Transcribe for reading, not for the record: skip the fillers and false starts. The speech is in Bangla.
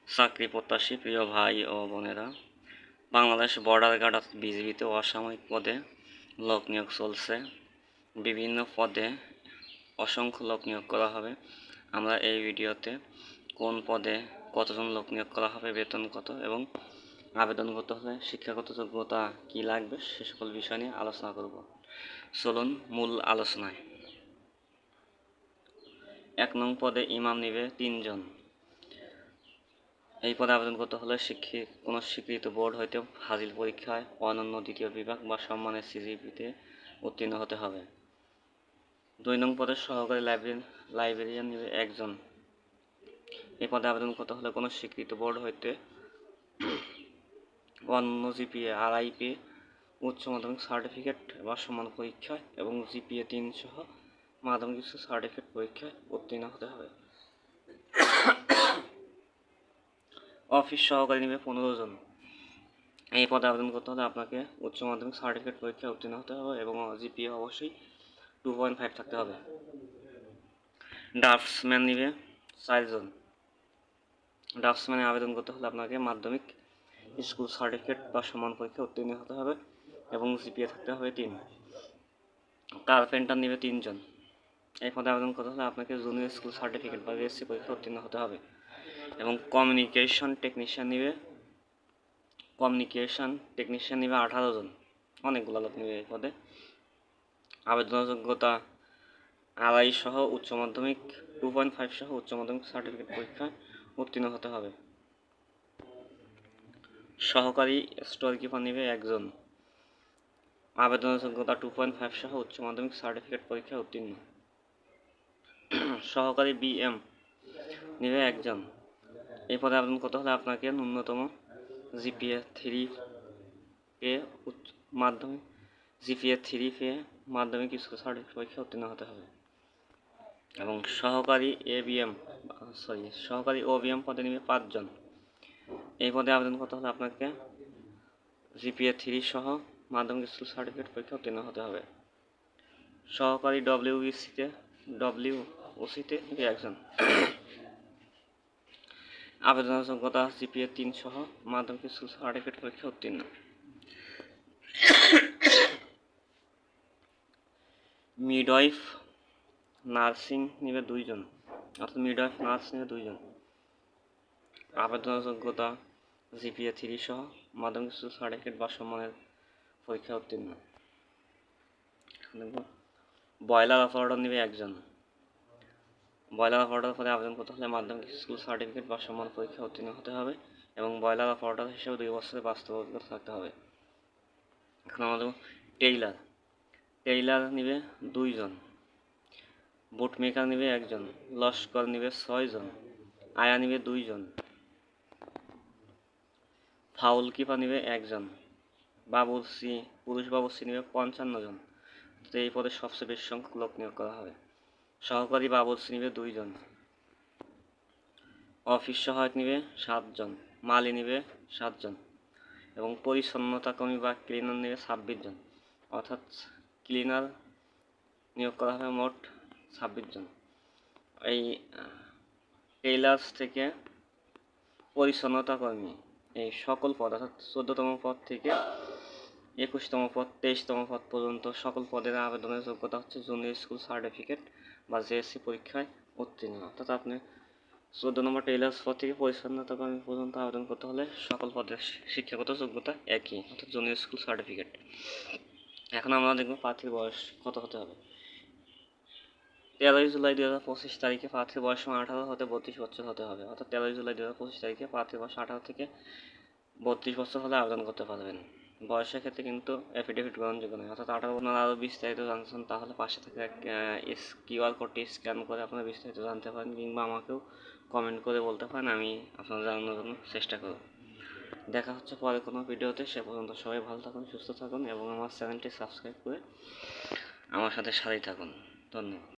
চাকরি প্রত্যাশী প্রিয় ভাই ও বোনেরা, বাংলাদেশ বর্ডার গার্ড বিজিবিতে অসাময়িক পদে লোক নিয়োগ চলছে। বিভিন্ন পদে অসংখ্য লোক নিয়োগ করা হবে। আমরা এই ভিডিওতে কোন পদে কতজন লোক নিয়োগ করা হবে, বেতন কত এবং আবেদন করতে হলে শিক্ষাগত যোগ্যতা কী লাগবে সে সকল বিষয় নিয়ে আলোচনা করব। চলুন মূল আলোচনায়। 1 নং পদে ইমাম নিবে 3 জন। এই পদে আবেদন করতে হলে কোনো স্বীকৃত বোর্ড হইতে হাজির পরীক্ষায় অনন্য দ্বিতীয় বিভাগ বা সম্মানের সিজিপিতে উত্তীর্ণ হতে হবে। 2 নং পদে সহকারী লাইব্রেরিয়ান নিবে 1 জন। এই পদে আবেদন করতে হলে কোনো স্বীকৃত বোর্ড হইতে অনন্য জিপিএ আড়াই পেয়ে উচ্চ মাধ্যমিক সার্টিফিকেট বা সমান পরীক্ষায় এবং জিপিএ 3 সহ মাধ্যমিক সার্টিফিকেট পরীক্ষায় উত্তীর্ণ হতে হবে। অফিস সহকারী নেবে 15 জন। এই পদে আবেদন করতে হলে আপনাকে উচ্চ মাধ্যমিক সার্টিফিকেট পরীক্ষায় উত্তীর্ণ হতে হবে এবং জিপিএ অবশ্যই 2.5 থাকতে হবে। ড্রাফটসম্যান নেবে 4 জন। ড্রাফটসম্যানে আবেদন করতে হলে আপনাকে মাধ্যমিক স্কুল সার্টিফিকেট বা সমান পরীক্ষায় উত্তীর্ণ হতে হবে এবং জিপিএ থাকতে হবে 3। কার্পেন্টার নেবে 3 জন। এই পদে আবেদন করতে হলে আপনাকে জুনিয়র স্কুল সার্টিফিকেট বা বিএসসি পরীক্ষা উত্তীর্ণ হতে হবে এবং কমিউনিকেশন টেকনিশিয়ান নেবে 18 জন। অনেকগুলো লোক নেবে এই পদে। আবেদন যোগ্যতা আড়াই সহ উচ্চ মাধ্যমিক 2.5 সহ উচ্চ মাধ্যমিক সার্টিফিকেট পরীক্ষায় উত্তীর্ণ হতে হবে। সহকারী স্টোর কিপার নেবে 1 জন। আবেদন যোগ্যতা 2.5 সহ উচ্চ মাধ্যমিক সার্টিফিকেট পরীক্ষায় উত্তীর্ণ। সহকারী বিএম নেবে 1 জন। এই পদে আবেদন করতে হলে আপনাকে ন্যূনতম জিপিএ 3 পেয়ে মাধ্যমিক স্কুল সার্টিফিকেট পরীক্ষা উত্তীর্ণ হতে হবে এবং সহকারী ওবিএম পদে নেবে 5 জন। এই পদে আবেদন করতে হলে আপনাকে জিপিএ 3 সহ মাধ্যমিক স্কুল সার্টিফিকেট পরীক্ষা উত্তীর্ণ হতে হবে। সহকারী ডব্লিউওসিতে নেবে 1 জন। আবেদনের যোগ্যতা জিপিএ 3 সহ মাধ্যমিক স্কুল সার্টিফিকেট পরীক্ষা উত্তীর্ণ। মিডওয়াইফ নার্সিং নেবে 2 জন, অর্থাৎ মিডওয়াইফ নার্স নেবে 2 জন। আবেদনের যোগ্যতা জিপিএ 3 সহ মাধ্যমিক স্কুল সার্টিফিকেট বা সম্মানের পরীক্ষা উত্তীর্ণ। বয়লার অপারেটর নেবে 1 জন। বয়লার অপারেটর পদে আবেদন করতে হলে মাধ্যমিক স্কুল সার্টিফিকেট বা সম্মান পরীক্ষা উত্তীর্ণ হতে হবে এবং বয়লার অপারেটর হিসেবে 2 বছরের বাস্তব অভিজ্ঞতা থাকতে হবে। এখন আমাদের টেইলার নেবে 2 জন। বুট মেকার নেবে 1 জন। লস্কর নেবে 6 জন। আয়া নেবে 2 জন। ফাউল কিপার নেবে 1 জন। পুরুষ বাবুর্চি নেবে 55 জন। তো এই পদে সবচেয়ে বেশি সংখ্যক লোক নিয়োগ করা হবে। সহকারী বাবুর্চি নেবে 2 জন। অফিস সহায়ক নেবে 7 জন। মালি নেবে 7 জন এবং পরিচ্ছন্নতা কর্মী বা ক্লিনার নেবে 26 জন, অর্থাৎ ক্লিনার নিয়োগ করা হবে মোট 26 জন। এই টেইলার্স থেকে পরিচ্ছন্নতা কর্মী এই সকল পদ অর্থাৎ 14তম পদ থেকে 21তম পদ 23তম পদ পর্যন্ত সকল পদের আবেদনের যোগ্যতা হচ্ছে জুনিয়র স্কুল সার্টিফিকেট বা জেএসসি পরীক্ষায় উত্তীর্ণ। অর্থাৎ আপনি 14 নম্বর টেইলার্স পদ থেকে পরিচ্ছন্নতা কর্মী পর্যন্ত আবেদন করতে হলে সকল পদের শিক্ষাগত যোগ্যতা একই, অর্থাৎ জুনিয়র স্কুল সার্টিফিকেট। এখন আমরা দেখব প্রার্থীর বয়স কত হতে হবে। 13 জুলাই 2025 তারিখে প্রার্থীর বয়স 18 হতে 32 বছর হতে হবে, অর্থাৎ 13 জুলাই 2025 তারিখে প্রার্থীর বয়স 18 থেকে 32 বছর হলে আবেদন করতে পারবেন। বয়সের ক্ষেত্রে কিন্তু অ্যাফিডেভিট গ্রহণযোগ্য নয়, অর্থাৎ 18 আপনারা আরও বিস্তারিত জানছেন তাহলে পাশে থেকে কিউআর কোডটি স্ক্যান করে আপনারা বিস্তারিত জানতে পারেন কিংবা আমাকেও কমেন্ট করে বলতে পারেন, আমি আপনাদের জানানোর জন্য চেষ্টা করব। দেখা হচ্ছে পরে কোনো ভিডিওতে। সে পর্যন্ত সবাই ভালো থাকুন, সুস্থ থাকুন এবং আমার চ্যানেলটি সাবস্ক্রাইব করে আমার সাথে থাকুন। ধন্যবাদ।